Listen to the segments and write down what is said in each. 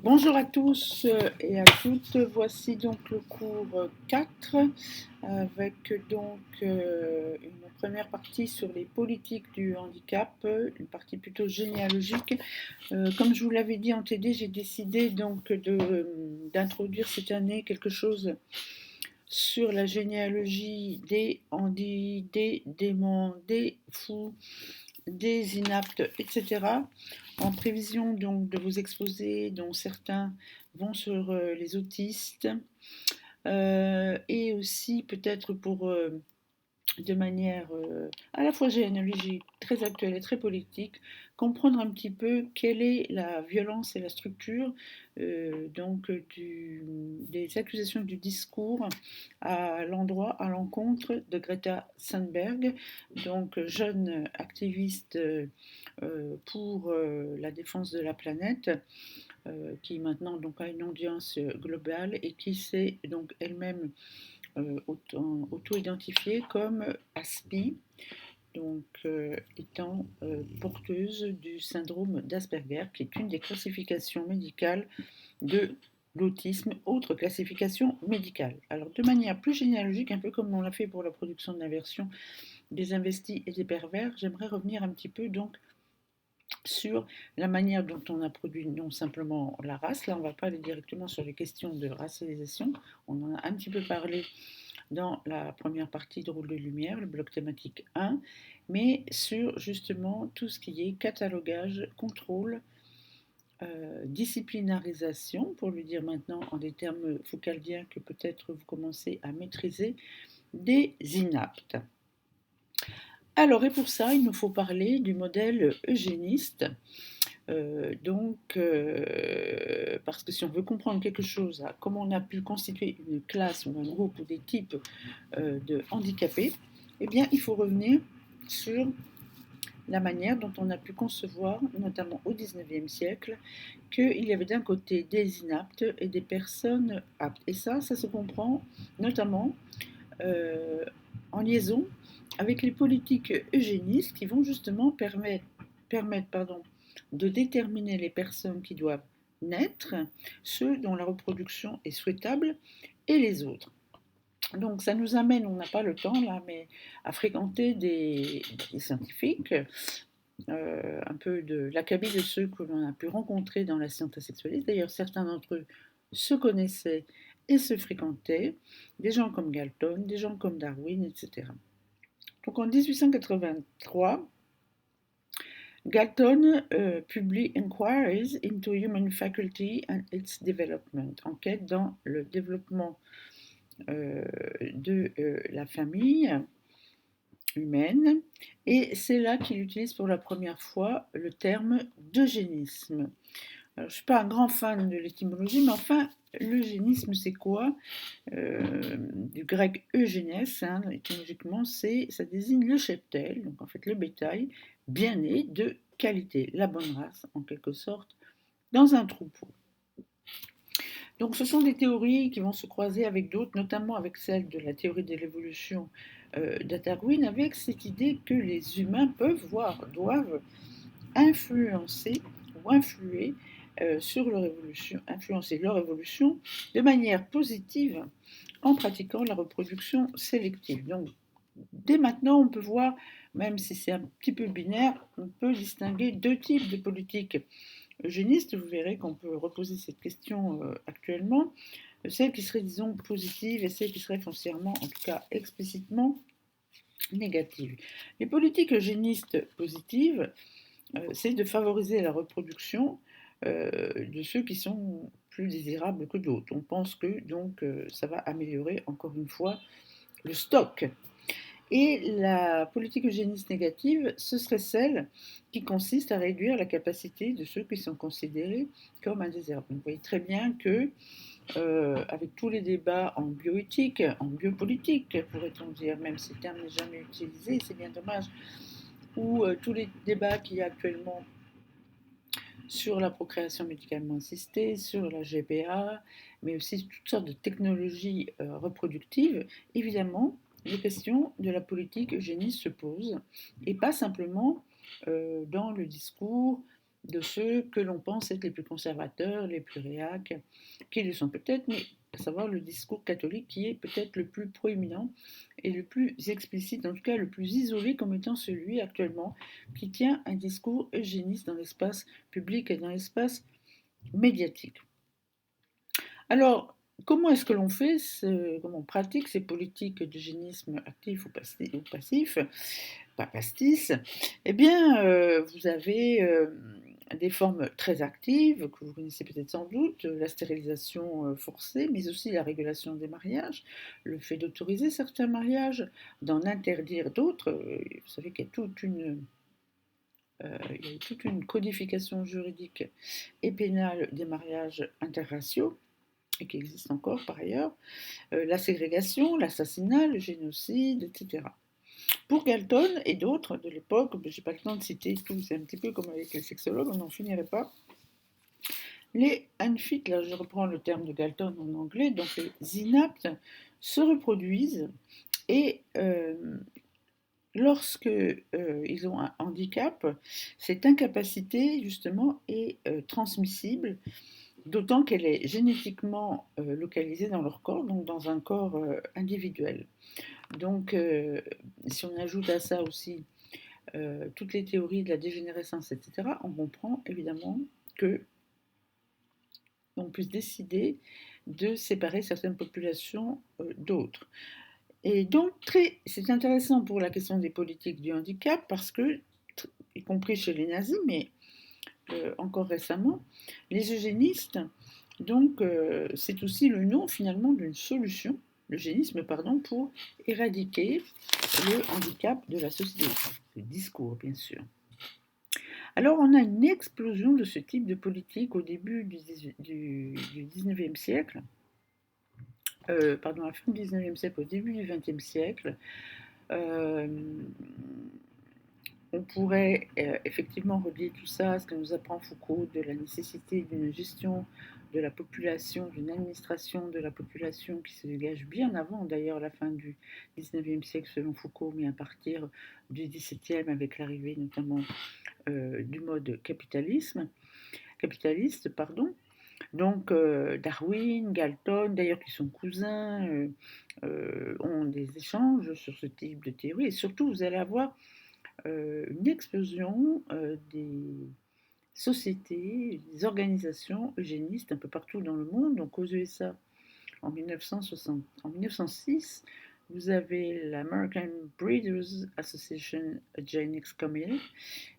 Bonjour à tous et à toutes. Voici donc le cours 4 avec une première partie sur les politiques du handicap, une partie plutôt généalogique. Comme je vous l'avais dit en TD, j'ai décidé donc d'introduire cette année quelque chose sur la généalogie des handis, des démons, des fous, des inaptes, etc. En prévision donc de vos exposés, dont certains vont sur les autistes, et aussi peut-être de manière à la fois généalogique, très actuelle et très politique, comprendre un petit peu quelle est la violence et la structure des accusations du discours à l'endroit, à l'encontre de Greta Thunberg, donc jeune activiste pour la défense de la planète, qui maintenant donc a une audience globale et qui s'est donc elle-même auto-identifiée comme ASPI, donc étant porteuse du syndrome d'Asperger, qui est une des classifications médicales de l'autisme, autre classification médicale. Alors de manière plus généalogique, un peu comme on l'a fait pour la production de l'inversion des investis et des pervers, j'aimerais revenir un petit peu donc sur la manière dont on a produit non simplement la race. Là, on ne va pas aller directement sur les questions de racialisation. On en a un petit peu parlé dans la première partie de Rôle de Lumière, le bloc thématique 1, mais sur justement tout ce qui est catalogage, contrôle, disciplinarisation, pour le dire maintenant en des termes foucaldiens que peut-être vous commencez à maîtriser, des inaptes. Alors, et pour ça, il nous faut parler du modèle eugéniste. Parce que si on veut comprendre quelque chose, comment on a pu constituer une classe ou un groupe ou des types de handicapés, eh bien, il faut revenir sur la manière dont on a pu concevoir, notamment au XIXe siècle, qu'il y avait d'un côté des inaptes et des personnes aptes. Et ça se comprend notamment euh, en liaison avec les politiques eugénistes qui vont justement permettre de déterminer les personnes qui doivent naître, ceux dont la reproduction est souhaitable et les autres. Donc ça nous amène, on n'a pas le temps là, mais à fréquenter des scientifiques, un peu de l'acabit de ceux que l'on a pu rencontrer dans la science sexualiste. D'ailleurs, certains d'entre eux se connaissaient et se fréquentaient, des gens comme Galton, des gens comme Darwin, etc. Donc en 1883, Galton publie Inquiries into Human Faculty and its Development, enquête dans le développement de la famille humaine, et c'est là qu'il utilise pour la première fois le terme d'eugénisme. Alors, je ne suis pas un grand fan de l'étymologie, mais enfin, l'eugénisme, c'est quoi Du grec eugénès, hein, étymologiquement, ça désigne le cheptel, donc en fait le bétail, bien né, de qualité, la bonne race, en quelque sorte, dans un troupeau. Donc ce sont des théories qui vont se croiser avec d'autres, notamment avec celle de la théorie de l'évolution de Darwin, avec cette idée que les humains peuvent, voire doivent, influencer ou influer sur leur évolution, influencer leur évolution de manière positive en pratiquant la reproduction sélective. Donc dès maintenant, on peut voir, même si c'est un petit peu binaire, on peut distinguer deux types de politiques eugénistes. Vous verrez qu'on peut reposer cette question actuellement. Celle qui serait, disons, positive et celle qui serait foncièrement, en tout cas explicitement, négative. Les politiques eugénistes positives, c'est de favoriser la reproduction de ceux qui sont plus désirables que d'autres. On pense que donc ça va améliorer encore une fois le stock. Et la politique eugéniste négative, ce serait celle qui consiste à réduire la capacité de ceux qui sont considérés comme indésirables. Vous voyez très bien que, avec tous les débats en bioéthique, en biopolitique, pourrait-on dire, même si le terme n'est jamais utilisé, c'est bien dommage, ou tous les débats qu'il y a actuellement sur la procréation médicalement assistée, sur la GPA, mais aussi toutes sortes de technologies reproductives, évidemment, les questions de la politique eugéniste se posent, et pas simplement dans le discours de ceux que l'on pense être les plus conservateurs, les plus réacs, qui le sont peut-être, mais à savoir le discours catholique qui est peut-être le plus proéminent et le plus explicite, en tout cas le plus isolé comme étant celui actuellement qui tient un discours eugéniste dans l'espace public et dans l'espace médiatique. Alors, comment est-ce que l'on fait, comment on pratique ces politiques d'eugénisme actif ou passif, pas pastis? Eh bien, vous avez des formes très actives que vous connaissez peut-être sans doute, la stérilisation forcée, mais aussi la régulation des mariages, le fait d'autoriser certains mariages, d'en interdire d'autres. Vous savez qu'il y a toute une codification juridique et pénale des mariages interraciaux et qui existe encore par ailleurs, la ségrégation, l'assassinat, le génocide, etc. Pour Galton et d'autres de l'époque, je n'ai pas le temps de citer tous, c'est un petit peu comme avec les sexologues, on n'en finirait pas. Les unfit, là je reprends le terme de Galton en anglais, donc les inaptes se reproduisent et lorsque ils ont un handicap, cette incapacité justement est transmissible, d'autant qu'elle est génétiquement localisée dans leur corps, donc dans un corps individuel. Donc, si on ajoute à ça aussi toutes les théories de la dégénérescence, etc., on comprend évidemment que on puisse décider de séparer certaines populations d'autres. Et donc, c'est intéressant pour la question des politiques du handicap parce que, y compris chez les nazis, mais encore récemment, les eugénistes, donc c'est aussi le nom finalement d'une solution, l'eugénisme, pardon, pour éradiquer le handicap de la société, le discours bien sûr. Alors on a une explosion de ce type de politique au début du 19e siècle, pardon, à la fin du 19e siècle, au début du 20e siècle. On pourrait effectivement relier tout ça à ce que nous apprend Foucault de la nécessité d'une gestion de la population, d'une administration de la population qui se dégage bien avant d'ailleurs la fin du 19e siècle selon Foucault, mais à partir du 17e avec l'arrivée notamment du mode capitaliste. Pardon. Donc Darwin, Galton, d'ailleurs qui sont cousins, ont des échanges sur ce type de théorie et surtout vous allez avoir une explosion des sociétés, des organisations eugénistes un peu partout dans le monde. Donc aux USA, en 1906, vous avez l'American Breeders Association Eugenics Committee.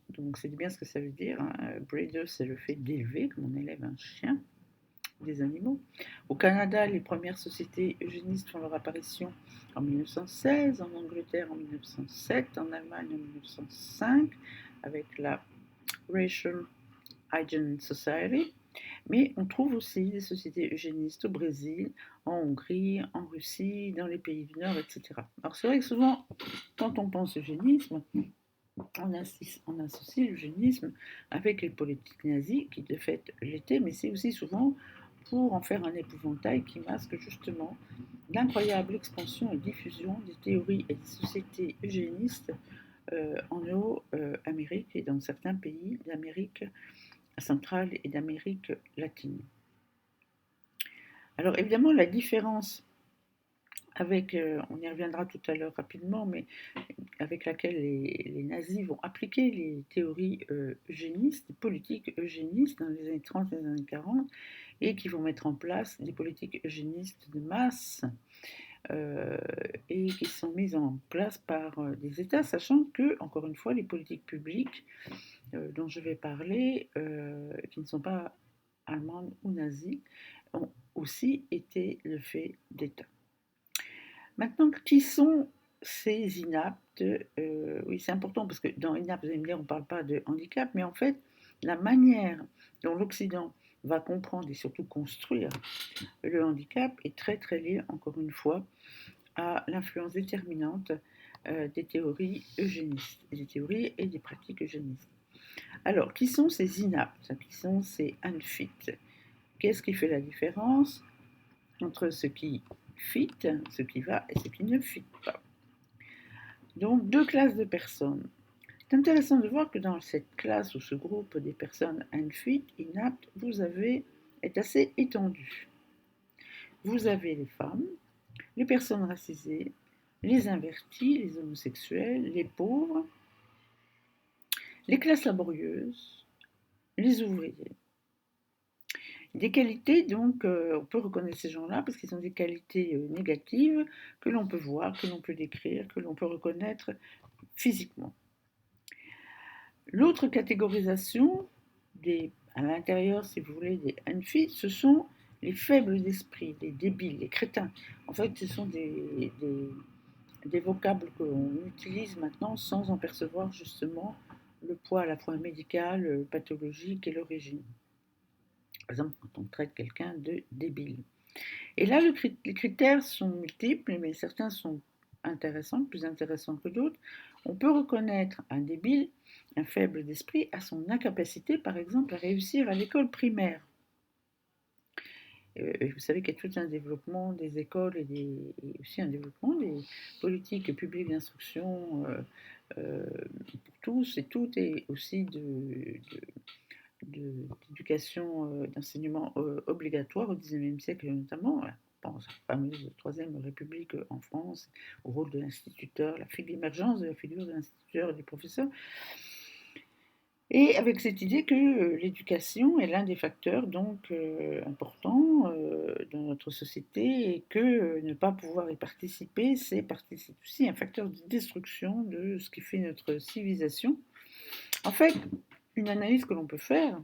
Donc c'est bien ce que ça veut dire. Hein. Breeder, c'est le fait d'élever, comme on élève un chien, des animaux. Au Canada, les premières sociétés eugénistes font leur apparition en 1916, en Angleterre en 1907, en Allemagne en 1905, avec la Racial Hygiene Society. Mais on trouve aussi des sociétés eugénistes au Brésil, en Hongrie, en Russie, dans les pays du Nord, etc. Alors c'est vrai que souvent, quand on pense eugénisme, on associe l'eugénisme avec les politiques nazies, qui de fait l'étaient, mais c'est aussi souvent pour en faire un épouvantail qui masque justement l'incroyable expansion et diffusion des théories et des sociétés eugénistes en Euro-Amérique et dans certains pays d'Amérique centrale et d'Amérique latine. Alors évidemment, la différence avec, on y reviendra tout à l'heure rapidement, mais avec laquelle les nazis vont appliquer les théories eugénistes, les politiques eugénistes dans les années 30 et les années 40, et qui vont mettre en place des politiques eugénistes de masse et qui sont mises en place par des États, sachant que, encore une fois, les politiques publiques dont je vais parler, qui ne sont pas allemandes ou nazies, ont aussi été le fait d'États. Maintenant, qui sont ces inaptes? Oui, c'est important parce que dans inaptes, vous allez me dire, on ne parle pas de handicap, mais en fait, la manière dont l'Occident va comprendre et surtout construire le handicap est très très liée, encore une fois, à l'influence déterminante des théories eugénistes, des théories et des pratiques eugénistes. Alors, qui sont ces inaptes? Qui sont ces unfit? Qu'est-ce qui fait la différence entre ce qui fit, ce qui va, et ce qui ne fit pas? Donc, deux classes de personnes C'est intéressant de voir que dans cette classe ou ce groupe des personnes unfit, inaptes, est assez étendu. Vous avez les femmes, les personnes racisées, les invertis, les homosexuels, les pauvres, les classes laborieuses, les ouvriers. Des qualités, donc, on peut reconnaître ces gens-là parce qu'ils ont des qualités négatives que l'on peut voir, que l'on peut décrire, que l'on peut reconnaître physiquement. L'autre catégorisation à l'intérieur, si vous voulez, des unfit, ce sont les faibles d'esprit, les débiles, les crétins. En fait, ce sont des vocables qu'on utilise maintenant sans en percevoir justement le poids à la fois médical, pathologique et l'origine. Par exemple, quand on traite quelqu'un de débile. Et là, les critères sont multiples, mais certains sont intéressants, plus intéressants que d'autres. On peut reconnaître un débile, un faible d'esprit, à son incapacité, par exemple, à réussir à l'école primaire. Vous savez qu'il y a tout un développement des écoles et aussi un développement des politiques publiques d'instruction pour tous et toutes, et aussi d'éducation, d'enseillement obligatoire au XIXe siècle notamment. On pense à la fameuse Troisième République en France, au rôle de l'instituteur, l'émergence de la figure de l'instituteur et du professeur. Et avec cette idée que l'éducation est l'un des facteurs donc importants dans notre société et que ne pas pouvoir y participer, c'est aussi un facteur de destruction de ce qui fait notre civilisation. En fait, une analyse que l'on peut faire,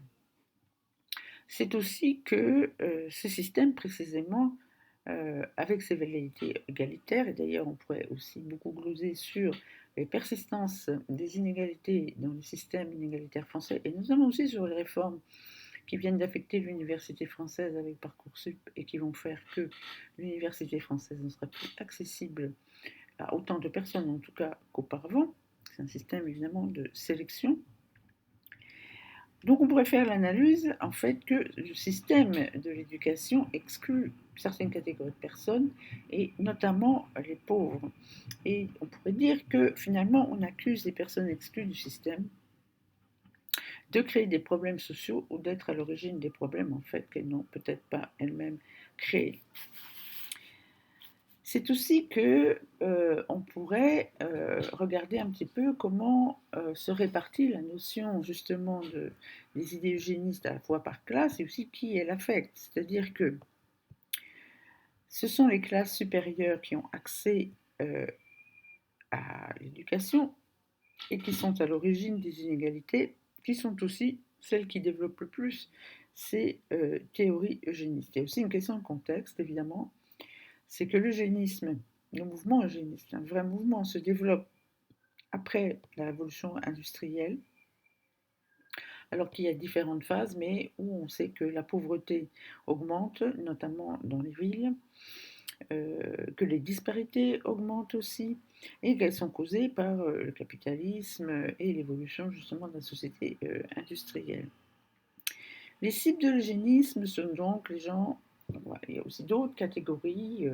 c'est aussi que ce système précisément, avec ses velléités égalitaires, et d'ailleurs on pourrait aussi beaucoup gloser sur les persistances des inégalités dans le système inégalitaire français, et notamment aussi sur les réformes qui viennent d'affecter l'université française avec Parcoursup et qui vont faire que l'université française ne sera plus accessible à autant de personnes, en tout cas qu'auparavant. C'est un système évidemment de sélection. Donc on pourrait faire l'analyse en fait que le système de l'éducation exclut certaines catégories de personnes et notamment les pauvres. Et on pourrait dire que finalement on accuse les personnes exclues du système de créer des problèmes sociaux ou d'être à l'origine des problèmes en fait qu'elles n'ont peut-être pas elles-mêmes créés. C'est aussi que on pourrait regarder un petit peu comment se répartit la notion justement des idées eugénistes à la fois par classe et aussi qui elle affecte. C'est-à-dire que ce sont les classes supérieures qui ont accès à l'éducation et qui sont à l'origine des inégalités, qui sont aussi celles qui développent le plus ces théories eugénistes. Il y a aussi une question de contexte, évidemment, c'est que l'eugénisme, le mouvement eugéniste, un vrai mouvement, se développe après la révolution industrielle, alors qu'il y a différentes phases, mais où on sait que la pauvreté augmente, notamment dans les villes, que les disparités augmentent aussi, et qu'elles sont causées par le capitalisme et l'évolution justement de la société industrielle. Les cibles de l'eugénisme sont donc les gens, il y a aussi d'autres catégories,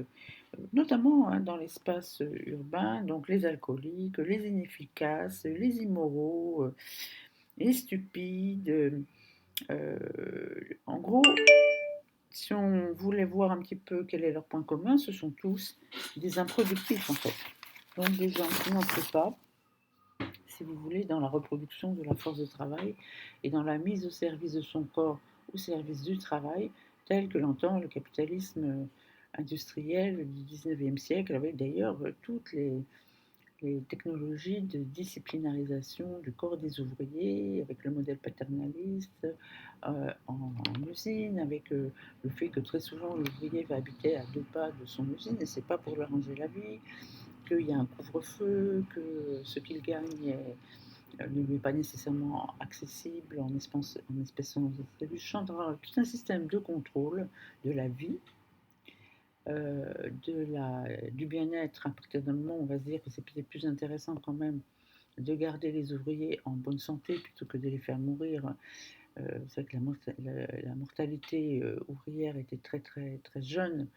notamment dans l'espace urbain, donc les alcooliques, les inefficaces, les immoraux, les stupides. En gros, si on voulait voir un petit peu quel est leur point commun, ce sont tous des improductifs en fait. Donc des gens qui n'entrent pas, si vous voulez, dans la reproduction de la force de travail et dans la mise au service de son corps, au service du travail, tel que l'entend le capitalisme industriel du 19e siècle, avec d'ailleurs toutes les technologies de disciplinarisation du corps des ouvriers, avec le modèle paternaliste en usine, avec le fait que très souvent l'ouvrier va habiter à 2 pas de son usine et c'est pas pour lui arranger la vie, qu'il y a un couvre-feu, que ce qu'il gagne ne lui est pas nécessairement accessible en espèces non distribution, tout un système de contrôle de la vie, du bien-être. À partir d'un moment, on va se dire que c'est peut-être plus intéressant quand même de garder les ouvriers en bonne santé plutôt que de les faire mourir. C'est vrai que la mortalité ouvrière était très très très jeune,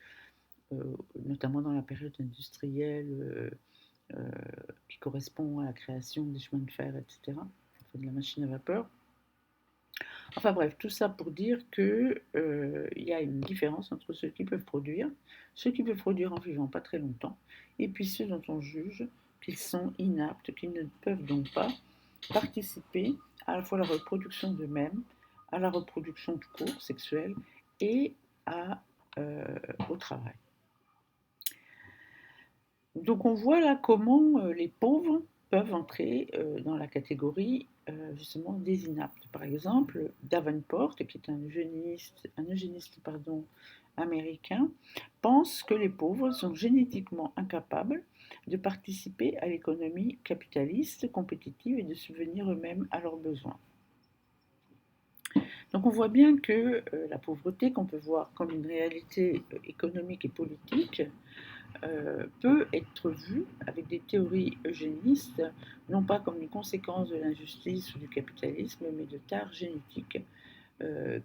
notamment dans la période industrielle euh, qui correspond à la création des chemins de fer, etc., de la machine à vapeur. Enfin bref, tout ça pour dire qu'il y a une différence entre ceux qui peuvent produire en vivant pas très longtemps, et puis ceux dont on juge qu'ils sont inaptes, qu'ils ne peuvent donc pas participer à la fois à la reproduction d'eux-mêmes, à la reproduction tout court, sexuelle, et à, au travail. Donc on voit là comment les pauvres peuvent entrer dans la catégorie justement des inaptes. Par exemple, Davenport, qui est un eugéniste américain, pense que les pauvres sont génétiquement incapables de participer à l'économie capitaliste compétitive et de subvenir eux-mêmes à leurs besoins. Donc on voit bien que la pauvreté, qu'on peut voir comme une réalité économique et politique, peut être vue avec des théories eugénistes, non pas comme une conséquence de l'injustice ou du capitalisme, mais de tares génétiques dont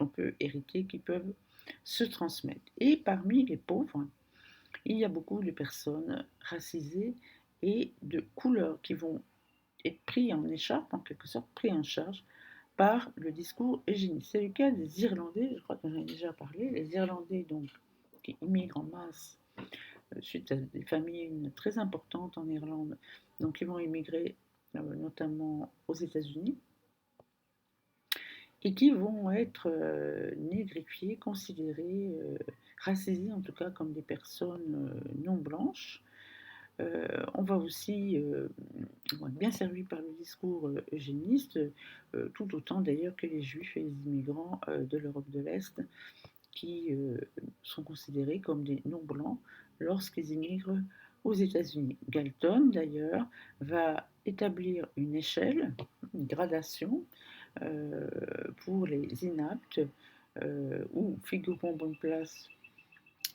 on peut hériter, qui peuvent se transmettre. Et parmi les pauvres, il y a beaucoup de personnes racisées et de couleur qui vont être pris en écharpe, en quelque sorte pris en charge par le discours eugéniste. C'est le cas des Irlandais, je crois que j'en ai déjà parlé, les Irlandais donc qui immigrent en masse suite à des familles très importantes en Irlande, donc ils vont immigrer notamment aux États-Unis, et qui vont être négrifiés, considérés, racisés en tout cas comme des personnes non blanches. On va aussi être bien servi par le discours eugéniste, tout autant d'ailleurs que les juifs et les immigrants de l'Europe de l'Est, qui sont considérés comme des non-blancs lorsqu'ils immigrent aux États-Unis. Galton, d'ailleurs, va établir une échelle, une gradation pour les inaptes, où figurent en bonne place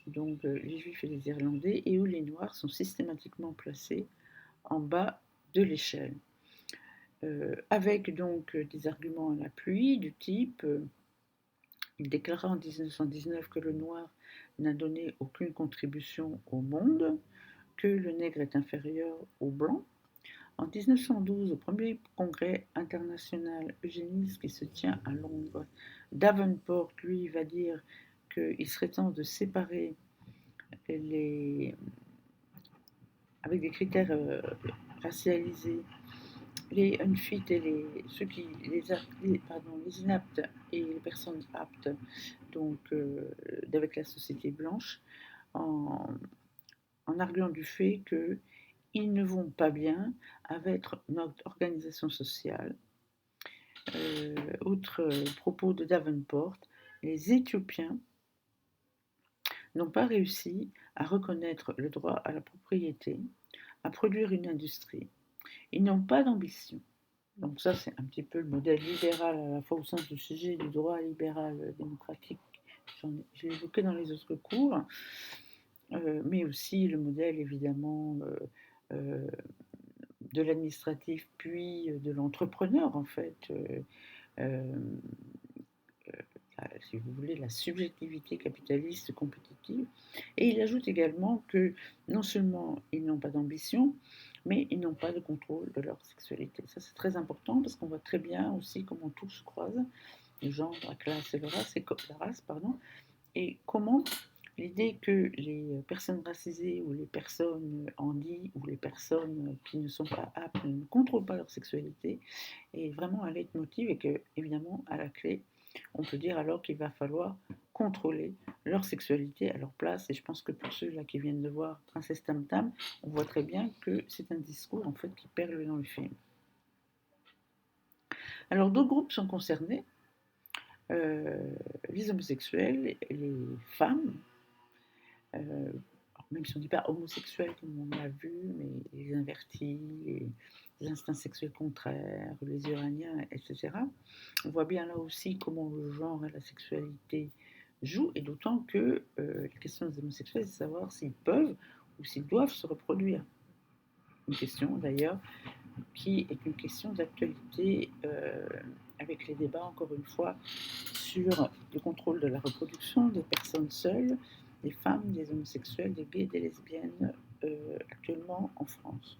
donc les Juifs et les Irlandais, et où les Noirs sont systématiquement placés en bas de l'échelle. Avec donc des arguments à l'appui du type il déclara en 1919 que le noir n'a donné aucune contribution au monde, que le nègre est inférieur au blanc. En 1912, au premier congrès international eugéniste qui se tient à Londres, Davenport, lui, va dire qu'il serait temps de séparer avec des critères racialisés les unfit et les inaptes et les personnes aptes, donc avec la société blanche, en, en arguant du fait qu'ils ne vont pas bien avec notre organisation sociale. Autre propos de Davenport, les Éthiopiens n'ont pas réussi à reconnaître le droit à la propriété, à produire une industrie. Ils n'ont pas d'ambition. Donc ça, c'est un petit peu le modèle libéral, à la fois au sens du sujet du droit libéral démocratique, je l'ai évoqué dans les autres cours, mais aussi le modèle, évidemment, de l'administratif, puis de l'entrepreneur, en fait. Si vous voulez, la subjectivité capitaliste compétitive. Et il ajoute également que non seulement ils n'ont pas d'ambition, mais ils n'ont pas de contrôle de leur sexualité. Ça, c'est très important parce qu'on voit très bien aussi comment tout se croise, le genre, la classe et la race, et comment l'idée que les personnes racisées ou les personnes handies ou les personnes qui ne sont pas aptes ne contrôlent pas leur sexualité est vraiment un leitmotiv et que, évidemment, à la clé, on peut dire alors qu'il va falloir contrôler leur sexualité à leur place. Et je pense que pour ceux-là qui viennent de voir Princesse Tam Tam, on voit très bien que c'est un discours en fait qui perle dans le film. Alors d'autres groupes sont concernés, les homosexuels, les femmes, même si on ne dit pas homosexuels comme on l'a vu, mais les invertis, les instincts sexuels contraires, les uraniens, etc. On voit bien là aussi comment le genre et la sexualité jouent, et d'autant que la question des homosexuels, c'est de savoir s'ils peuvent ou s'ils doivent se reproduire. Une question d'ailleurs qui est une question d'actualité avec les débats, encore une fois, sur le contrôle de la reproduction des personnes seules, des femmes, des homosexuels, des gays, des lesbiennes actuellement en France.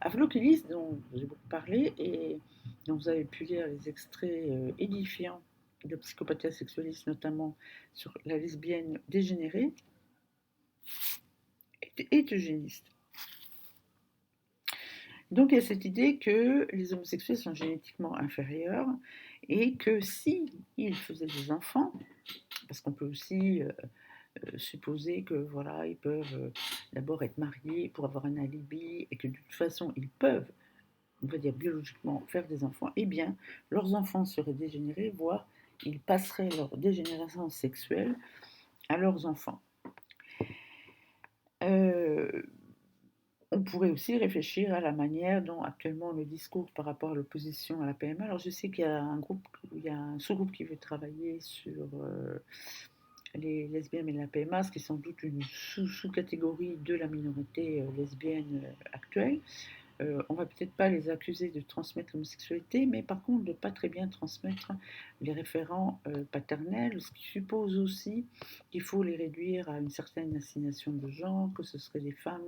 Aflochélis, dont j'ai beaucoup parlé et dont vous avez pu lire les extraits édifiants de Psychopathia Sexualis, notamment sur la lesbienne dégénérée, est eugéniste. Donc il y a cette idée que les homosexuels sont génétiquement inférieurs et que si ils faisaient des enfants, parce qu'on peut aussi supposer que voilà, ils peuvent d'abord être mariés pour avoir un alibi et que de toute façon ils peuvent, on va dire biologiquement, faire des enfants, eh bien leurs enfants seraient dégénérés, voire ils passeraient leur dégénérescence sexuelle à leurs enfants. On pourrait aussi réfléchir à la manière dont actuellement le discours par rapport à l'opposition à la PMA. Alors je sais qu'il y a un sous-groupe qui veut travailler sur les lesbiennes et la PMA, ce qui est sans doute une sous-catégorie de la minorité lesbienne actuelle. On va peut-être pas les accuser de transmettre l'homosexualité, mais par contre de pas très bien transmettre les référents paternels, ce qui suppose aussi qu'il faut les réduire à une certaine assignation de genre, que ce seraient des femmes,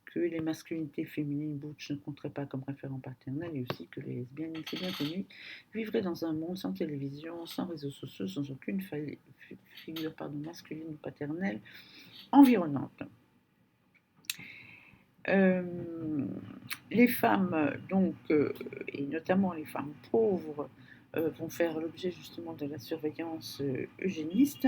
que les masculinités féminines butch ne compteraient pas comme référent paternel, et aussi que les lesbiennes, c'est bien connu, vivraient dans un monde sans télévision, sans réseaux sociaux, sans aucune figure masculine ou paternelle environnante. Les femmes, donc, et notamment les femmes pauvres, vont faire l'objet justement de la surveillance eugéniste,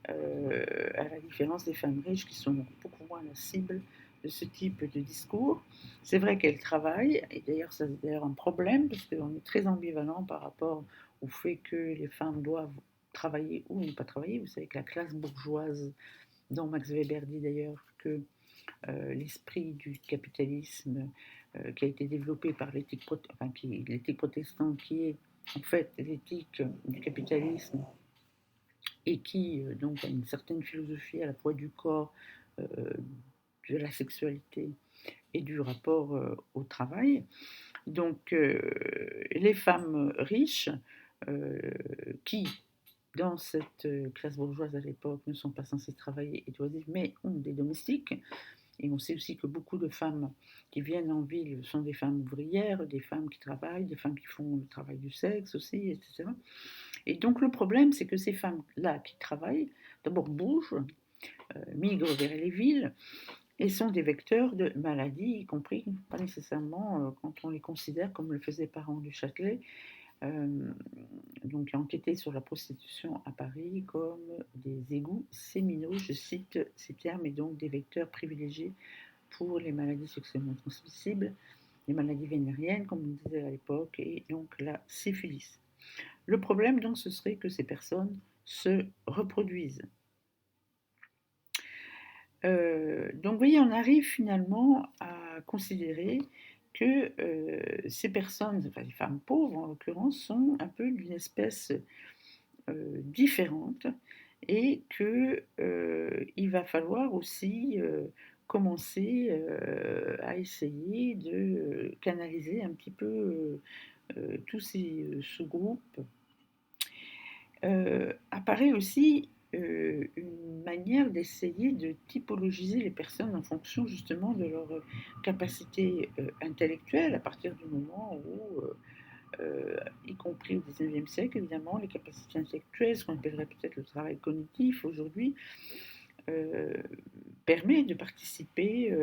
à la différence des femmes riches qui sont beaucoup moins la cible de ce type de discours. C'est vrai qu'elles travaillent, et d'ailleurs ça c'est d'ailleurs un problème, parce qu'on est très ambivalent par rapport au fait que les femmes doivent travailler ou ne pas travailler. Vous savez que la classe bourgeoise, dont Max Weber dit d'ailleurs que l'esprit du capitalisme qui a été développé par l'éthique protestante, qui est en fait l'éthique du capitalisme et qui donc a une certaine philosophie à la fois du corps, de la sexualité et du rapport au travail. Donc les femmes riches qui, dans cette classe bourgeoise à l'époque, ne sont pas censées travailler et doivent vivre, mais ont des domestiques. Et on sait aussi que beaucoup de femmes qui viennent en ville sont des femmes ouvrières, des femmes qui travaillent, des femmes qui font le travail du sexe aussi, etc. Et donc le problème, c'est que ces femmes-là qui travaillent, d'abord bougent, migrent vers les villes, et sont des vecteurs de maladies, y compris, pas nécessairement quand on les considère comme le faisait Parent du Châtelet, donc qui a enquêté sur la prostitution à Paris comme des égouts séminaux, je cite ces termes, et donc des vecteurs privilégiés pour les maladies sexuellement transmissibles, les maladies vénériennes, comme on disait à l'époque, et donc la syphilis. Le problème, donc, ce serait que ces personnes se reproduisent. Donc, vous voyez, on arrive finalement à considérer que ces personnes, enfin les femmes pauvres en l'occurrence, sont un peu d'une espèce différente et qu'il va falloir aussi commencer à essayer de canaliser un petit peu tous ces sous-groupes. Apparaît aussi une manière d'essayer de typologiser les personnes en fonction justement de leur capacité intellectuelle à partir du moment où, y compris au XIXe siècle, évidemment, les capacités intellectuelles, ce qu'on appellerait peut-être le travail cognitif aujourd'hui, euh, permet de participer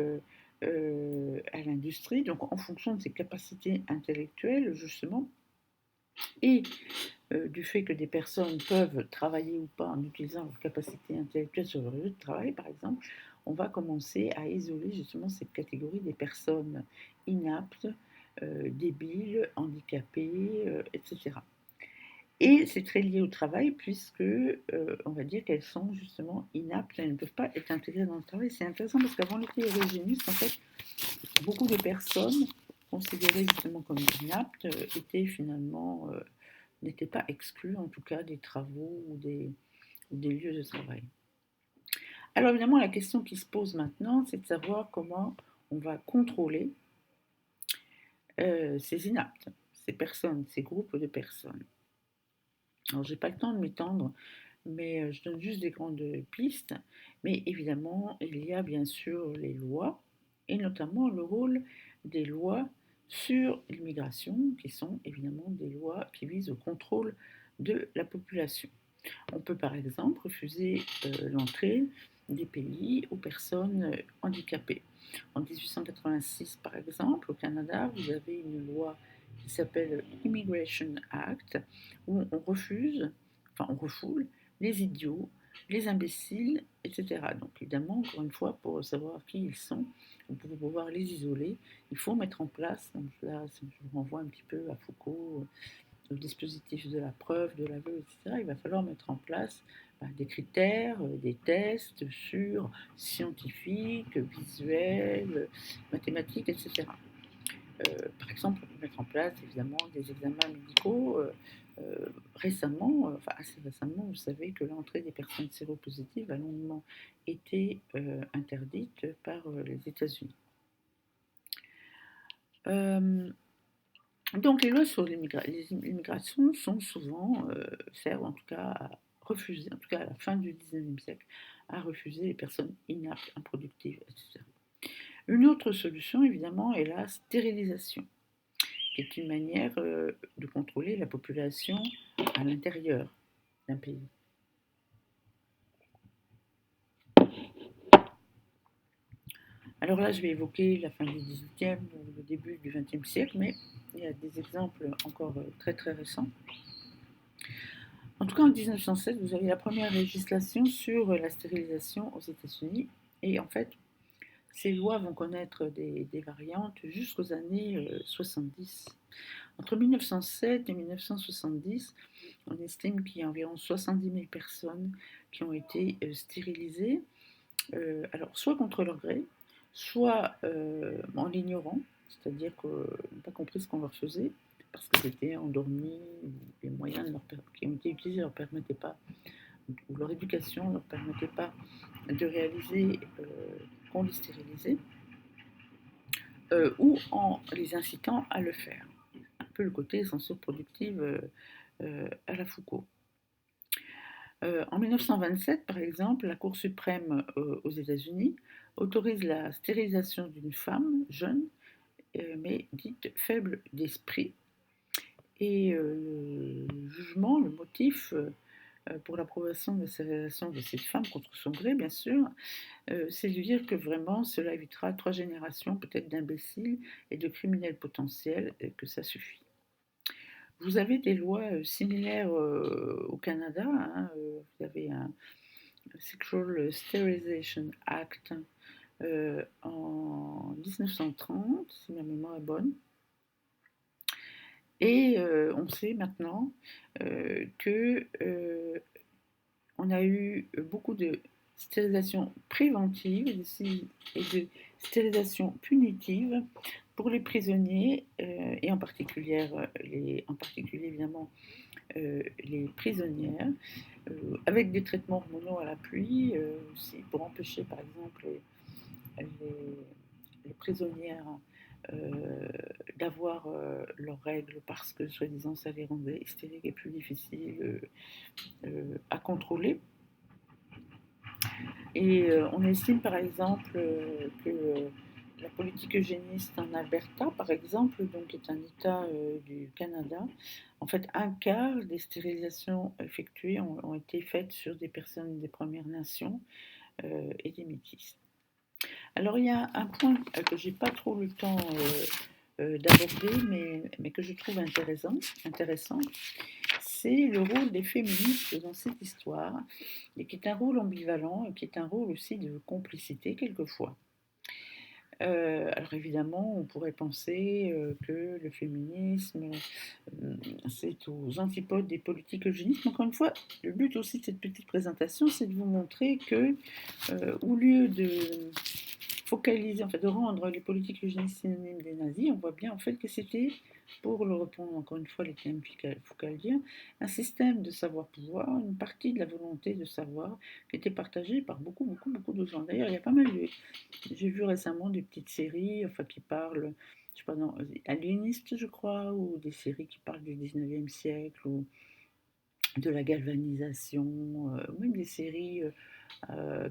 à l'industrie, donc en fonction de ses capacités intellectuelles, justement, et du fait que des personnes peuvent travailler ou pas en utilisant leur capacité intellectuelle sur leur lieu de travail, par exemple, on va commencer à isoler justement cette catégorie des personnes inaptes, débiles, handicapées, etc. Et c'est très lié au travail puisque on va dire qu'elles sont justement inaptes, elles ne peuvent pas être intégrées dans le travail. C'est intéressant parce qu'avant les théories eugénistes, en fait, beaucoup de personnes considérées justement comme inaptes étaient finalement n'étaient pas exclues en tout cas des travaux ou des lieux de travail. Alors évidemment, la question qui se pose maintenant, c'est de savoir comment on va contrôler ces inaptes, ces personnes, ces groupes de personnes. Alors, j'ai pas le temps de m'étendre, mais je donne juste des grandes pistes. Mais évidemment, il y a bien sûr les lois et notamment le rôle des lois sur l'immigration, qui sont évidemment des lois qui visent au contrôle de la population. On peut par exemple refuser l'entrée des pays aux personnes handicapées. En 1886, par exemple, au Canada, vous avez une loi qui s'appelle Immigration Act, où on refuse, enfin on refoule les idiots, les imbéciles, etc. Donc évidemment, encore une fois, pour savoir qui ils sont, pour pouvoir les isoler, il faut mettre en place, donc là je vous renvoie un petit peu à Foucault, le dispositif de la preuve, de l'aveu, etc., il va falloir mettre en place des critères, des tests sur scientifiques, visuels, mathématiques, etc. Par exemple, on peut mettre en place évidemment des examens médicaux. Récemment, enfin assez récemment, vous savez que l'entrée des personnes séropositives a longuement été interdite par les États-Unis. Donc les lois sur l'immigration sont souvent servent en tout cas à refuser, en tout cas à la fin du XIXe siècle, à refuser les personnes inaptes, improductives, etc. Une autre solution, évidemment, est la stérilisation, qui est une manière de contrôler la population à l'intérieur d'un pays. Alors là, je vais évoquer la fin du XVIIIe ou le début du XXe siècle, mais il y a des exemples encore très très récents. En tout cas, en 1907, vous avez la première législation sur la stérilisation aux États-Unis. Et en fait, ces lois vont connaître des variantes jusqu'aux années 70. Entre 1907 et 1970, on estime qu'il y a environ 70 000 personnes qui ont été stérilisées, alors soit contre leur gré, soit en l'ignorant, c'est-à-dire qu'ils n'ont pas compris ce qu'on leur faisait, parce que c'était endormi, les moyens qui ont été utilisés ne leur permettaient pas, ou leur éducation ne leur permettait pas de réaliser qu'on les stérilisait, ou en les incitant à le faire. Un peu le côté censure productive à la Foucault. En 1927, par exemple, la Cour suprême aux États-Unis autorise la stérilisation d'une femme jeune, mais dite faible d'esprit. Et le jugement, le motif pour l'approbation de la stérilisation de cette femme contre son gré, bien sûr, c'est de dire que vraiment cela évitera 3 générations peut-être d'imbéciles et de criminels potentiels, et que ça suffit. Vous avez des lois similaires au Canada, hein, vous avez un Sexual Sterilization Act en 1930, si ma mémoire est bonne. Et on sait maintenant que on a eu beaucoup de stérilisation préventive et de stérilisation punitive pour les prisonniers et en particulier évidemment les prisonnières, avec des traitements hormonaux à l'appui aussi pour empêcher par exemple les prisonnières d'avoir leurs règles parce que soi-disant ça les rendait hystériques et plus difficiles à contrôler. Et on estime par exemple que la politique eugéniste en Alberta, par exemple, donc qui est un État du Canada, en fait, un quart des stérilisations effectuées ont été faites sur des personnes des Premières Nations et des métis. Alors, il y a un point que j'ai pas trop le temps d'aborder, mais que je trouve intéressant, c'est le rôle des féministes dans cette histoire, et qui est un rôle ambivalent, et qui est un rôle aussi de complicité quelquefois. Alors évidemment, on pourrait penser que le féminisme, c'est aux antipodes des politiques eugénistes. Encore une fois, le but aussi de cette petite présentation, c'est de vous montrer que, au lieu de focaliser, en fait, de rendre les politiques eugénistes synonymes des nazis, on voit bien en fait que c'était, pour le reprendre encore une fois les thèmes foucaldiens, un système de savoir-pouvoir, une partie de la volonté de savoir qui était partagée par beaucoup de gens. D'ailleurs, il y a pas mal de... J'ai vu récemment des petites séries enfin, qui parlent, je sais pas, aliénistes, je crois, ou des séries qui parlent du 19e siècle, ou de la galvanisation, même des séries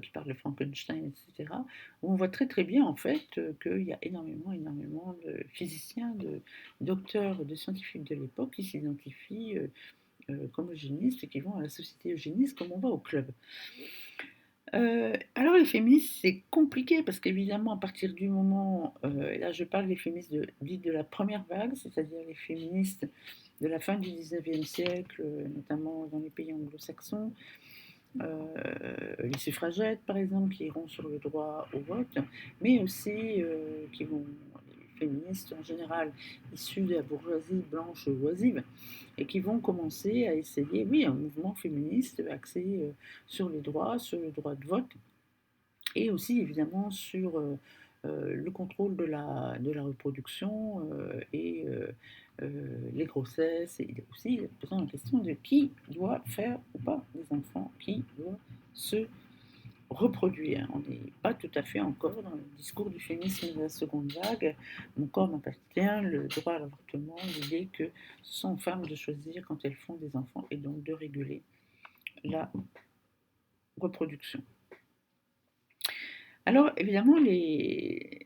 qui parlent de Frankenstein, etc., où on voit très très bien en fait qu'il y a énormément de physiciens, de docteurs, de scientifiques de l'époque qui s'identifient comme eugénistes et qui vont à la société eugéniste comme on va au club. Alors les féministes, c'est compliqué parce qu'évidemment, à partir du moment, et là je parle des féministes dites de la première vague, c'est-à-dire les féministes de la fin du 19e siècle, notamment dans les pays anglo-saxons, les suffragettes par exemple, qui iront sur le droit au vote, mais aussi qui vont, les féministes en général issus de la bourgeoisie blanche oisive, et qui vont commencer à essayer, oui, un mouvement féministe axé sur les droits, sur le droit de vote, et aussi évidemment sur le contrôle de la reproduction et les grossesses, et aussi posant la question de qui doit faire ou pas des enfants, qui doit se reproduire. On n'est pas tout à fait encore dans le discours du féminisme de la seconde vague. Mon corps m'appartient, le droit à l'avortement, l'idée que ce sont aux femmes de choisir quand elles font des enfants et donc de réguler la reproduction. Alors évidemment,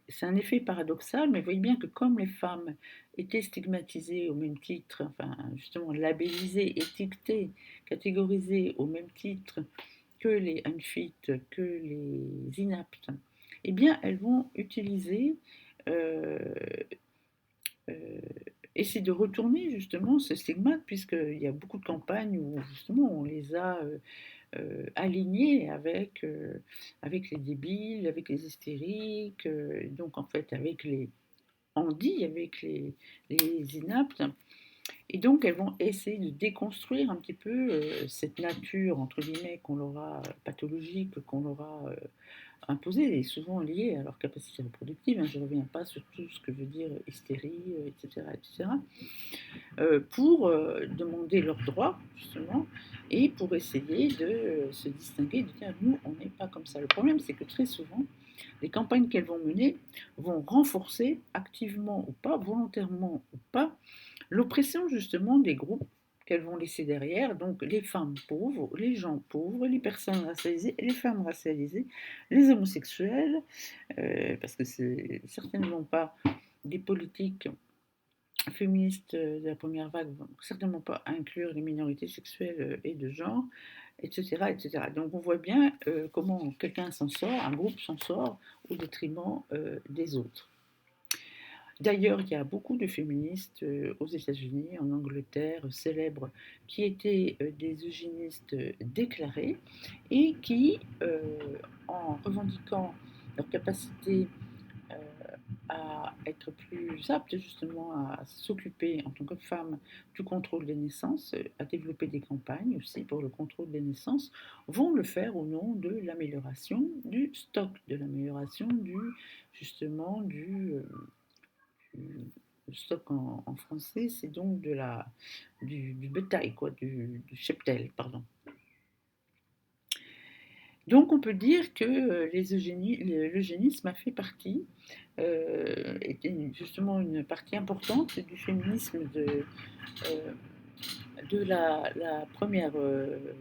c'est un effet paradoxal, mais vous voyez bien que comme les femmes étaient stigmatisées au même titre, enfin justement labellisées, étiquetées, catégorisées au même titre que les unfit, que les inaptes, eh bien elles vont utiliser, euh, euh, essayer de retourner justement ce stigmate, puisqu'il y a beaucoup de campagnes où justement on les a alignés avec les débiles, avec les hystériques, donc en fait avec les handis, avec les inaptes. Et donc elles vont essayer de déconstruire un petit peu cette nature, entre guillemets, qu'on leur a pathologique, qu'on leur a imposée, et souvent liée à leur capacité reproductive. Hein, je ne reviens pas sur tout ce que veut dire hystérie, etc., pour demander leurs droits, justement, et pour essayer de se distinguer, de dire nous, on n'est pas comme ça. Le problème, c'est que très souvent, les campagnes qu'elles vont mener vont renforcer, activement ou pas, volontairement ou pas, l'oppression justement des groupes qu'elles vont laisser derrière, donc les femmes pauvres, les gens pauvres, les personnes racialisées, les femmes racialisées, les homosexuels, parce que c'est certainement pas des politiques féministes de la première vague vont certainement pas inclure les minorités sexuelles et de genre, etc., etc. Donc on voit bien comment quelqu'un s'en sort, un groupe s'en sort au détriment des autres. D'ailleurs, il y a beaucoup de féministes aux États-Unis, en Angleterre, célèbres, qui étaient des eugénistes déclarés et qui, en revendiquant leur capacité euh, à être plus aptes justement à s'occuper en tant que femme du contrôle des naissances, à développer des campagnes aussi pour le contrôle des naissances, vont le faire au nom de l'amélioration du stock, de l'amélioration du justement du stock en français, c'est donc du bétail, quoi, du cheptel, pardon. Donc on peut dire que l'eugénisme a fait partie, était justement une partie importante du féminisme euh, de la première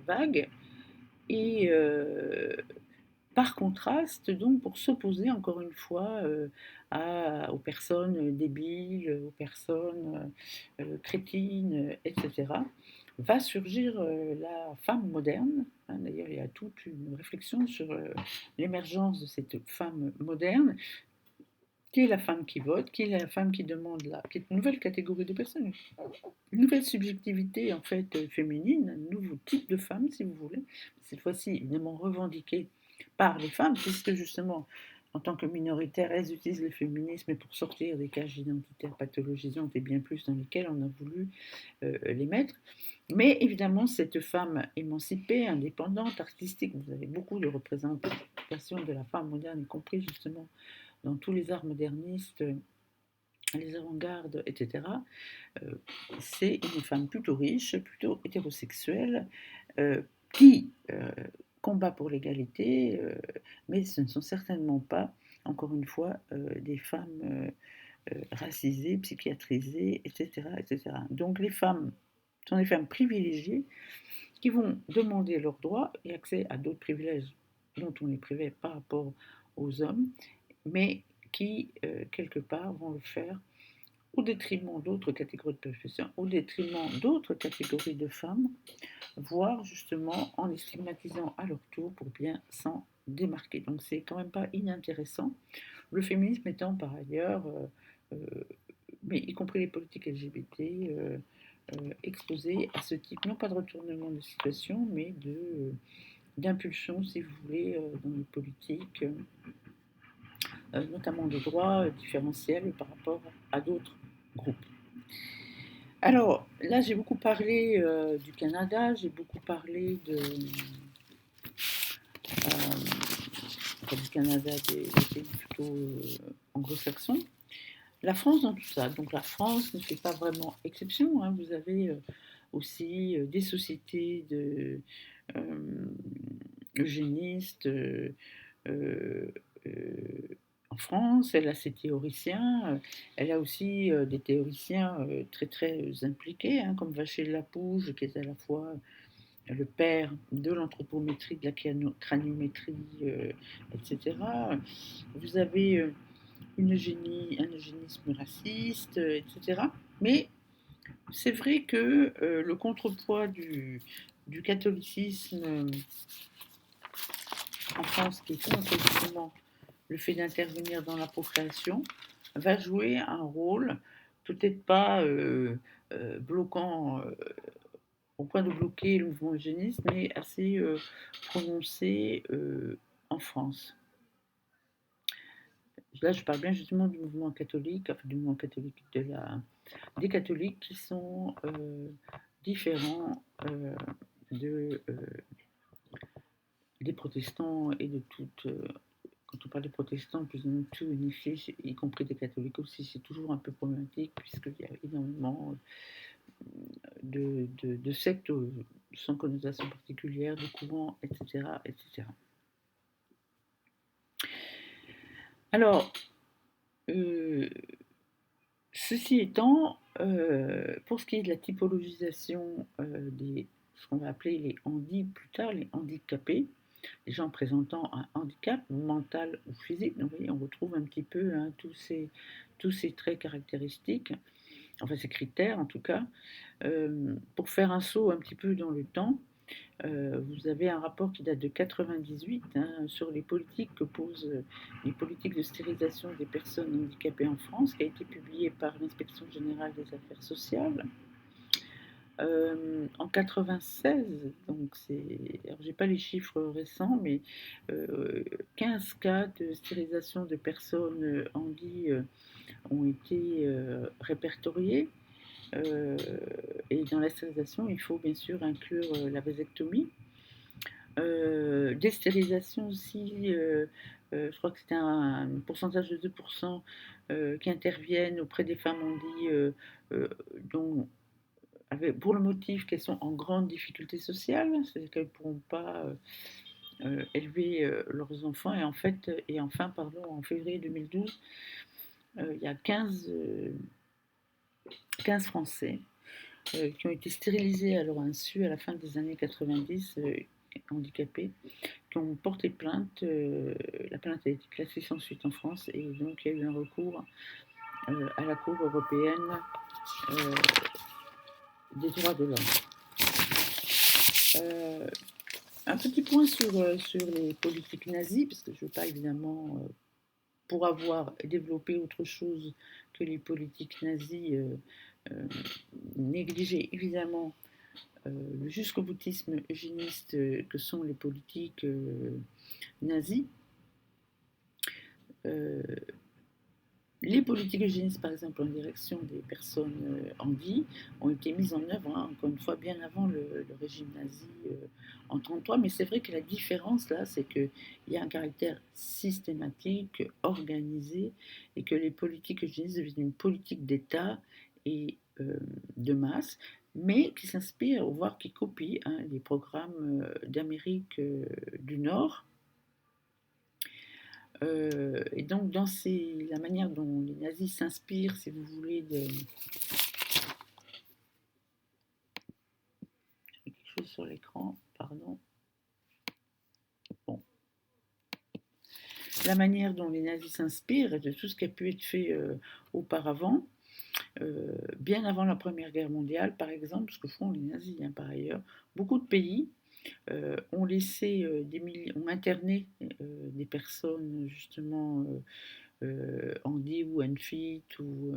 vague, et par contraste, donc pour s'opposer encore une fois aux personnes débiles, aux personnes crétines, etc., va surgir la femme moderne. Hein, d'ailleurs, il y a toute une réflexion sur l'émergence de cette femme moderne, qui est la femme qui vote, qui est la femme qui demande qui est une nouvelle catégorie de personnes, une nouvelle subjectivité en fait féminine, un nouveau type de femme, si vous voulez. Cette fois-ci, évidemment revendiquée par les femmes, puisque justement, en tant que minoritaires, elles utilisent le féminisme pour sortir des cages identitaires pathologisantes et bien plus dans lesquelles on a voulu les mettre. Mais évidemment, cette femme émancipée, indépendante, artistique, vous avez beaucoup de représentations de la femme moderne, y compris justement dans tous les arts modernistes, les avant-gardes, etc. C'est une femme plutôt riche, plutôt hétérosexuelle, qui combat pour l'égalité, mais ce ne sont certainement pas, encore une fois, des femmes racisées, psychiatrisées, etc., etc. Donc les femmes sont des femmes privilégiées qui vont demander leurs droits et accès à d'autres privilèges dont on les privait par rapport aux hommes, mais qui, quelque part, vont le faire au détriment d'autres catégories de professions, au détriment d'autres catégories de femmes, voire justement en les stigmatisant à leur tour pour bien s'en démarquer. Donc c'est quand même pas inintéressant. Le féminisme étant par ailleurs, mais y compris les politiques LGBT, exposées à ce type, non pas de retournement de situation, mais d'impulsion, si vous voulez, dans les politiques, notamment de droits différentiels par rapport à d'autres groupes. Alors là, j'ai beaucoup parlé du Canada, j'ai beaucoup parlé du Canada des pays plutôt anglo-saxons. La France dans tout ça, donc la France ne fait pas vraiment exception. Hein. Vous avez aussi des sociétés eugénistes euh, en France. Elle a ses théoriciens. Elle a aussi des théoriciens très très impliqués, hein, comme Vacher-Lapouge, qui est à la fois le père de l'anthropométrie, de la craniométrie, etc. Vous avez un eugénisme raciste, etc. Mais c'est vrai que le contrepoids du catholicisme en France, qui est contre justement le fait d'intervenir dans la procréation, va jouer un rôle peut-être pas bloquant, au point de bloquer le mouvement eugéniste, mais assez prononcé en France. Là, je parle bien justement du mouvement catholique, enfin du mouvement catholique des catholiques qui sont différents des protestants et de toutes. Quand on parle des protestants, plus ou moins tout unifié, y compris des catholiques aussi, c'est toujours un peu problématique puisqu'il y a énormément de sectes sans connotation particulière, de courants, etc., etc. Alors, ceci étant, pour ce qui est de la typologisation ce qu'on va appeler les handis plus tard, les handicapés, les gens présentant un handicap mental ou physique, donc, vous voyez, on retrouve un petit peu hein, tous ces traits caractéristiques, enfin ces critères en tout cas, pour faire un saut un petit peu dans le temps. Vous avez un rapport qui date de 98 hein, sur les politiques que posent les politiques de stérilisation des personnes handicapées en France, qui a été publié par l'Inspection générale des affaires sociales. En 96, donc j'ai pas les chiffres récents, mais 15 cas de stérilisation de personnes handies ont été répertoriés. Et dans la stérilisation, il faut bien sûr inclure la vasectomie. Des stérilisations aussi, je crois que c'était un pourcentage de 2% qui interviennent auprès des femmes handies dont, pour le motif qu'elles sont en grande difficulté sociale, c'est-à-dire qu'elles ne pourront pas élever leurs enfants. Et enfin, pardon, en février 2012, il y a 15 Français qui ont été stérilisés à leur insu à la fin des années 90, handicapés, qui ont porté plainte. La plainte a été classée sans suite en France et donc il y a eu un recours à la Cour européenne des droits de l'homme. Un petit point sur les politiques nazies, parce que je ne veux pas évidemment, pour avoir développé autre chose que les politiques nazies, négliger évidemment le jusqu'au-boutisme eugéniste que sont les politiques nazies. Les politiques eugénistes, par exemple, en direction des personnes handies, ont été mises en œuvre, hein, encore une fois, bien avant le régime nazi en 1933. Mais c'est vrai que la différence, là, c'est qu'il y a un caractère systématique, organisé, et que les politiques eugénistes deviennent une politique d'État et de masse, mais qui s'inspirent, voire qui copient hein, les programmes d'Amérique du Nord. Et donc, dans la manière dont les nazis s'inspirent, si vous voulez, sur l'écran, pardon. Bon. La manière dont les nazis s'inspirent de tout ce qui a pu être fait auparavant, bien avant la Première Guerre mondiale, par exemple, ce que font les nazis, hein, par ailleurs. Beaucoup de pays ont laissé ont interné des personnes justement handy ou unfit ou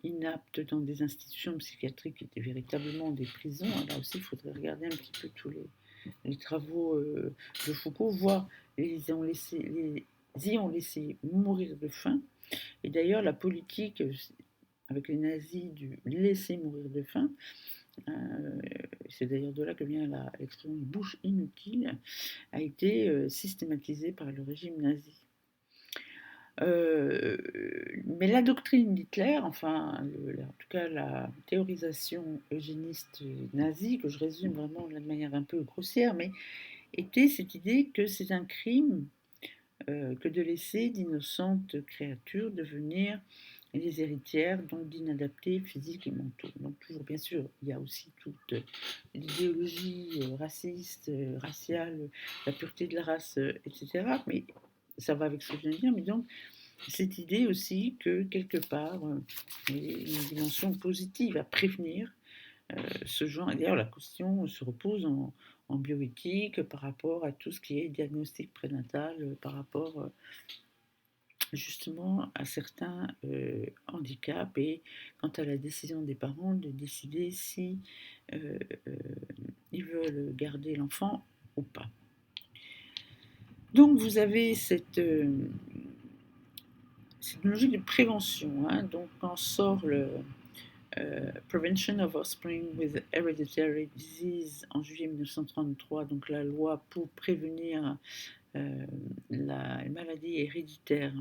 inaptes dans des institutions psychiatriques qui étaient véritablement des prisons. Là aussi, il faudrait regarder un petit peu tous les travaux de Foucault, voir les y ont laissé mourir de faim. Et d'ailleurs, la politique avec les nazis du laisser mourir de faim, c'est d'ailleurs de là que vient l'expression bouche inutile, a été systématisée par le régime nazi. Mais la doctrine d'Hitler, enfin, en tout cas la théorisation eugéniste nazie, que je résume vraiment de manière un peu grossière, mais était cette idée que c'est un crime que de laisser d'innocentes créatures devenir les héritières donc d'inadaptés physiques et mentaux. Donc toujours, bien sûr, il y a aussi toute l'idéologie raciste, raciale, la pureté de la race, etc. Mais ça va avec ce que je viens de dire. Mais donc cette idée aussi que quelque part, il y a une dimension positive à prévenir ce genre. Et d'ailleurs, la question se repose en bioéthique par rapport à tout ce qui est diagnostic prénatal, par rapport justement à certains handicaps et quant à la décision des parents de décider si ils veulent garder l'enfant ou pas. Donc vous avez cette logique de prévention, hein. Donc quand sort le Prevention of Offspring with Hereditary Disease en juillet 1933, donc la loi pour prévenir la maladie héréditaire,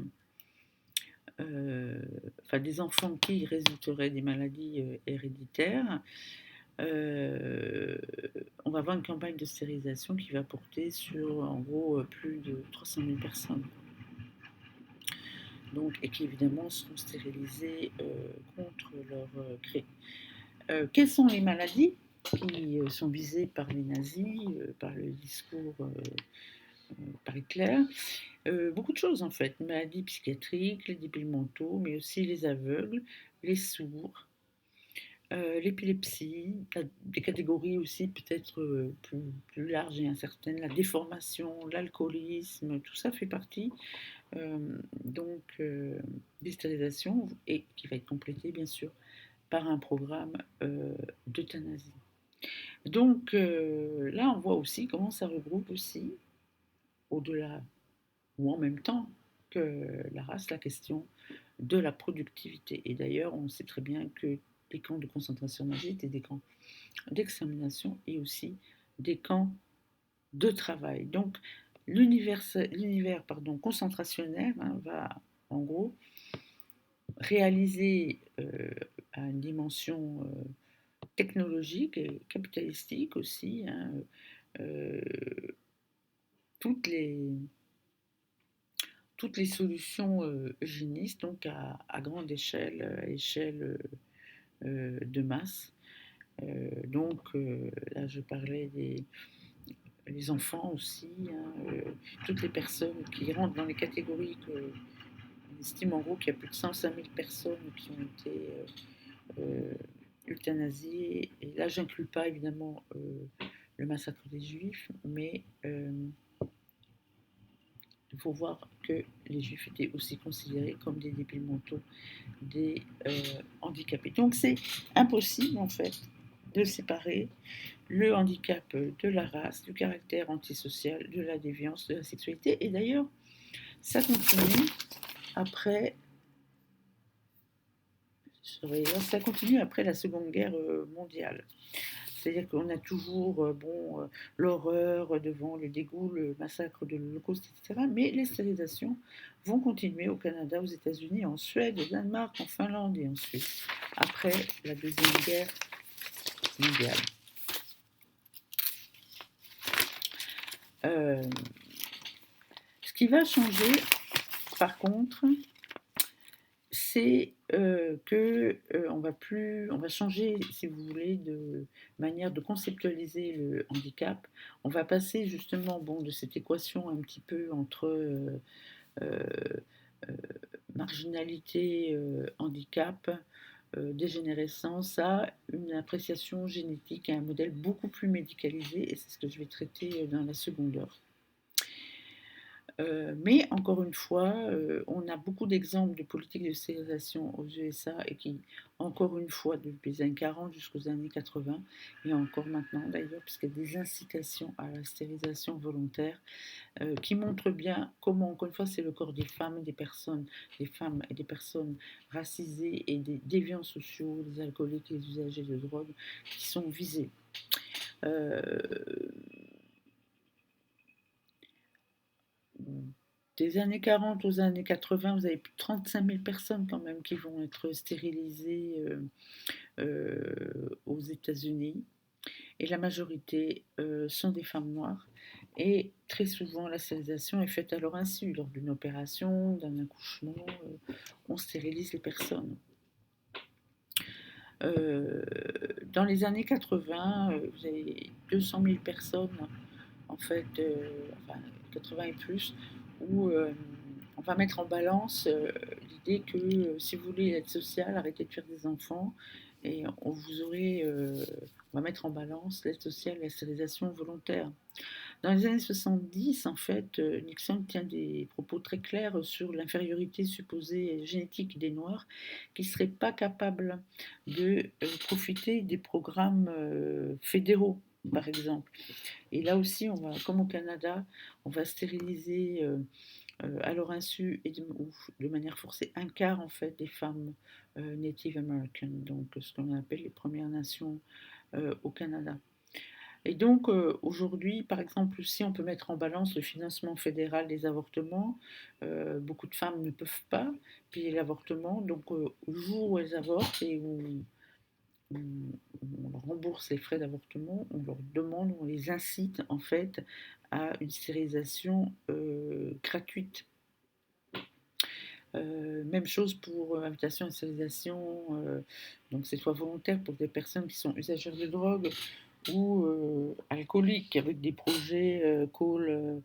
enfin des enfants qui résulteraient des maladies héréditaires. On va avoir une campagne de stérilisation qui va porter sur en gros plus de 300 000 personnes. Donc, et qui évidemment seront stérilisés contre leur gré. Quelles sont les maladies qui sont visées par les nazis, par le discours par Hitler? Beaucoup de choses en fait, maladies psychiatriques, les débiles mentaux, mais aussi les aveugles, les sourds, l'épilepsie, des catégories aussi peut-être plus larges et incertaines, la déformation, l'alcoolisme, tout ça fait partie donc des stérilisations et qui va être complété bien sûr par un programme d'euthanasie. Donc là, on voit aussi comment ça regroupe aussi, au-delà ou en même temps que la race, la question de la productivité. Et d'ailleurs, on sait très bien que les camps de concentration nazis étaient des camps d'extermination et aussi des camps de travail. Donc l'univers concentrationnaire va en gros réaliser à une dimension technologique et capitalistique aussi, hein, toutes les solutions eugénistes, donc à grande échelle, à échelle de masse. Donc là, je parlais des enfants aussi, hein, toutes les personnes qui rentrent dans les catégories que on estime en gros qu'il y a plus de 105 000 personnes qui ont été euthanasiées. Et là, j'inclus pas évidemment le massacre des Juifs, mais il faut voir que les Juifs étaient aussi considérés comme des débiles mentaux, des handicapés. Donc c'est impossible en fait de séparer le handicap de la race, du caractère antisocial, de la déviance, de la sexualité. Et d'ailleurs, ça continue après la Seconde Guerre mondiale. C'est-à-dire qu'on a toujours l'horreur devant le dégoût, le massacre de l'Holocauste, etc. Mais les stérilisations vont continuer au Canada, aux États-Unis, en Suède, au Danemark, en Finlande et en Suisse, après la Deuxième Guerre mondiale. Ce qui va changer, par contre, c'est on va changer, si vous voulez, de manière de conceptualiser le handicap. On va passer justement, bon, de cette équation un petit peu entre euh, euh, marginalité, handicap, dégénérescence à une appréciation génétique, à un modèle beaucoup plus médicalisé, et c'est ce que je vais traiter dans la seconde heure. Mais encore une fois, on a beaucoup d'exemples de politiques de stérilisation aux USA et qui, encore une fois, depuis les années 40 jusqu'aux années 80, et encore maintenant d'ailleurs, puisqu'il y a des incitations à la stérilisation volontaire qui montrent bien comment, encore une fois, c'est le corps des femmes et des personnes racisées et des déviants sociaux, des alcooliques et des usagers de drogue qui sont visés. Euh, Des années 40 aux années 80, vous avez plus de 35 000 personnes quand même qui vont être stérilisées aux États-Unis. Et la majorité sont des femmes noires. Et très souvent, la stérilisation est faite à leur insu. Lors d'une opération, d'un accouchement, on stérilise les personnes. Dans les années 80, vous avez 200 000 personnes, en fait, enfin 80 et plus, où on va mettre en balance l'idée que si vous voulez l'aide sociale, arrêtez de faire des enfants et on va mettre en balance l'aide sociale et la stérilisation volontaire. Dans les années 70, en fait, Nixon tient des propos très clairs sur l'infériorité supposée génétique des Noirs qui ne seraient pas capables de profiter des programmes fédéraux, par exemple. Et là aussi, comme au Canada, on va stériliser à leur insu ou de manière forcée un quart en fait des femmes Native American, donc ce qu'on appelle les Premières Nations au Canada. Et donc aujourd'hui, par exemple, si on peut mettre en balance le financement fédéral des avortements, beaucoup de femmes ne peuvent pas payer l'avortement, donc au jour où elles avortent et où on leur rembourse les frais d'avortement, on leur demande, on les incite en fait à une stérilisation gratuite. Même chose pour invitation à la stérilisation, donc cette fois volontaire pour des personnes qui sont usagères de drogue ou alcooliques avec des projets call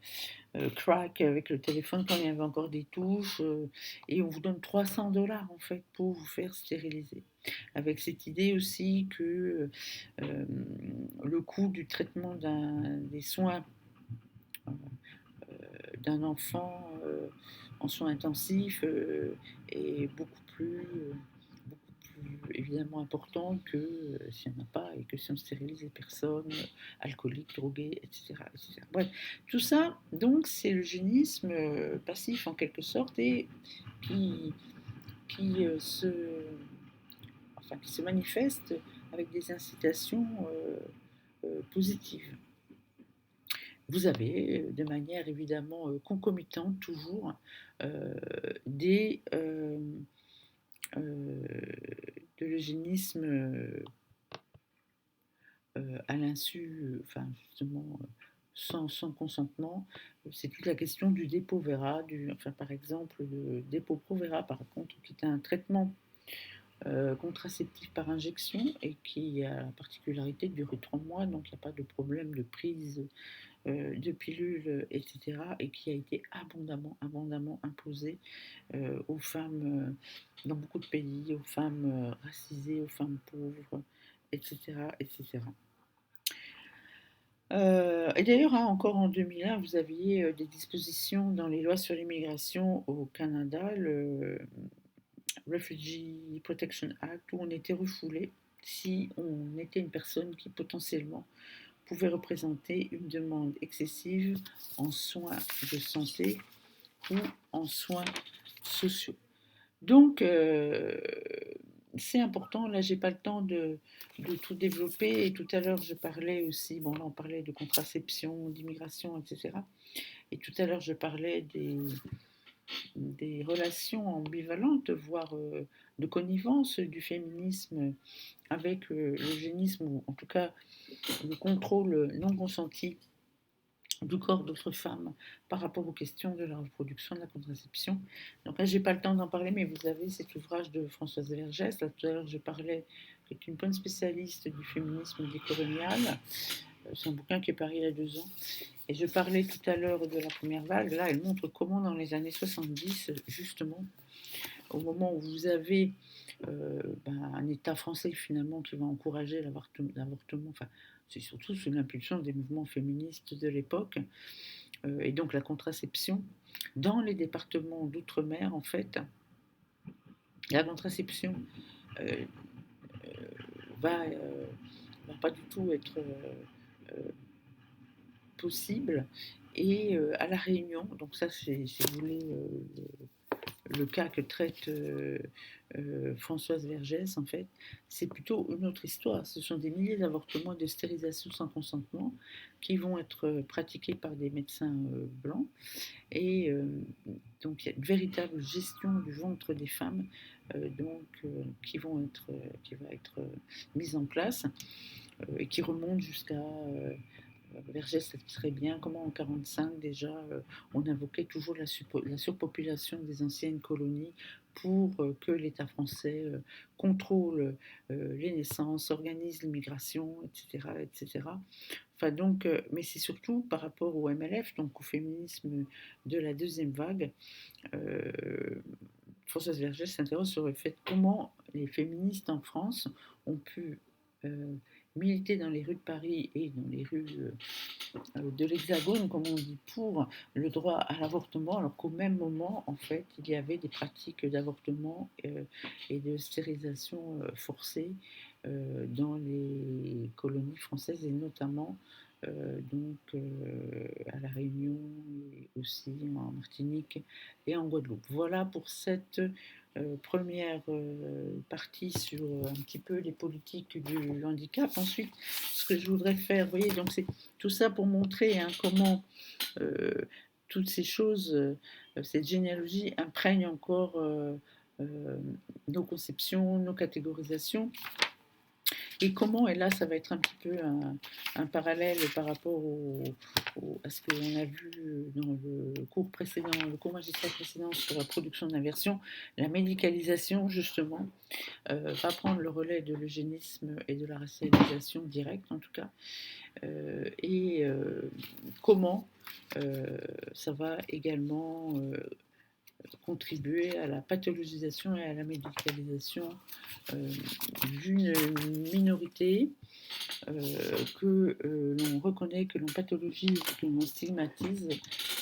crack avec le téléphone quand il y avait encore des touches et on vous donne 300 $ en fait pour vous faire stériliser. Avec cette idée aussi que le coût du traitement des soins d'un enfant en soins intensifs est beaucoup plus évidemment important que s'il n'y en a pas et que si on stérilise les personnes alcooliques, droguées, etc., etc. Bref, tout ça, donc, c'est l'eugénisme passif en quelque sorte et qui, qui, qui se manifeste avec des incitations positives. Vous avez, de manière évidemment concomitante, toujours de l'eugénisme à l'insu, enfin justement sans consentement. C'est toute la question du Depo-Provera, par exemple le Depo-Provera par contre, qui est un traitement contraceptif par injection et qui a la particularité de durer 3 mois, donc il n'y a pas de problème de prise de pilules, etc., et qui a été abondamment imposé aux femmes dans beaucoup de pays, aux femmes racisées, aux femmes pauvres, etc., etc. Et d'ailleurs, hein, encore en 2001, vous aviez des dispositions dans les lois sur l'immigration au Canada, le Refugee Protection Act, où on était refoulé si on était une personne qui potentiellement pouvait représenter une demande excessive en soins de santé ou en soins sociaux. Donc, c'est important. Là, j'ai pas le temps de tout développer. Et tout à l'heure, je parlais aussi, bon, là, on parlait de contraception, d'immigration, etc. Et tout à l'heure, je parlais des relations ambivalentes, voire de connivence du féminisme avec l'eugénisme, ou en tout cas le contrôle non consenti du corps d'autres femmes par rapport aux questions de la reproduction, de la contraception. Donc là, j'ai pas le temps d'en parler, mais vous avez cet ouvrage de Françoise Vergès. Là, tout à l'heure, je parlais, qui est une bonne spécialiste du féminisme décolonial. C'est un bouquin qui est paru il y a 2 ans. Et je parlais tout à l'heure de la première vague. Là, elle montre comment, dans les années 70, justement, au moment où vous avez un État français finalement qui va encourager l'avortement, enfin, c'est surtout sous l'impulsion des mouvements féministes de l'époque, et donc la contraception, dans les départements d'outre-mer, en fait, la contraception euh, va, va pas du tout être possible. Et à La Réunion, donc ça c'est, si vous voulez, le cas que traite Françoise Vergès, en fait, c'est plutôt une autre histoire. Ce sont des milliers d'avortements et de stérilisations sans consentement qui vont être pratiqués par des médecins blancs. Et donc, il y a une véritable gestion du ventre des femmes qui va être mise en place et qui remonte jusqu'à Vergès sait très bien comment en 1945 déjà on invoquait toujours la surpopulation des anciennes colonies pour que l'État français contrôle les naissances, organise l'immigration, etc., etc. Enfin donc, mais c'est surtout par rapport au MLF, donc au féminisme de la deuxième vague. Euh, Françoise Vergès s'interroge sur le fait comment les féministes en France ont pu militer dans les rues de Paris et dans les rues de l'Hexagone, comme on dit, pour le droit à l'avortement, alors qu'au même moment, en fait, il y avait des pratiques d'avortement et de stérilisation forcée dans les colonies françaises et notamment à La Réunion et aussi en Martinique et en Guadeloupe. Voilà pour cette première partie sur un petit peu les politiques du handicap. Ensuite, ce que je voudrais faire, vous voyez, donc c'est tout ça pour montrer comment euh, toutes ces choses, cette généalogie imprègne encore euh, nos conceptions, nos catégorisations. Et comment, et là ça va être un petit peu un parallèle par rapport à ce que l'on a vu dans le cours précédent, le cours magistral précédent sur la production d'inversion, la médicalisation justement va prendre le relais de l'eugénisme et de la racialisation directe en tout cas, et comment ça va également contribuer à la pathologisation et à la médicalisation d'une minorité que l'on reconnaît, que l'on pathologise, que l'on stigmatise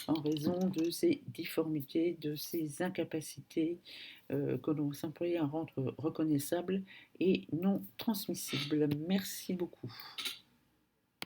en raison de ces difformités, de ces incapacités que l'on s'emploie à rendre reconnaissables et non transmissibles. Merci beaucoup.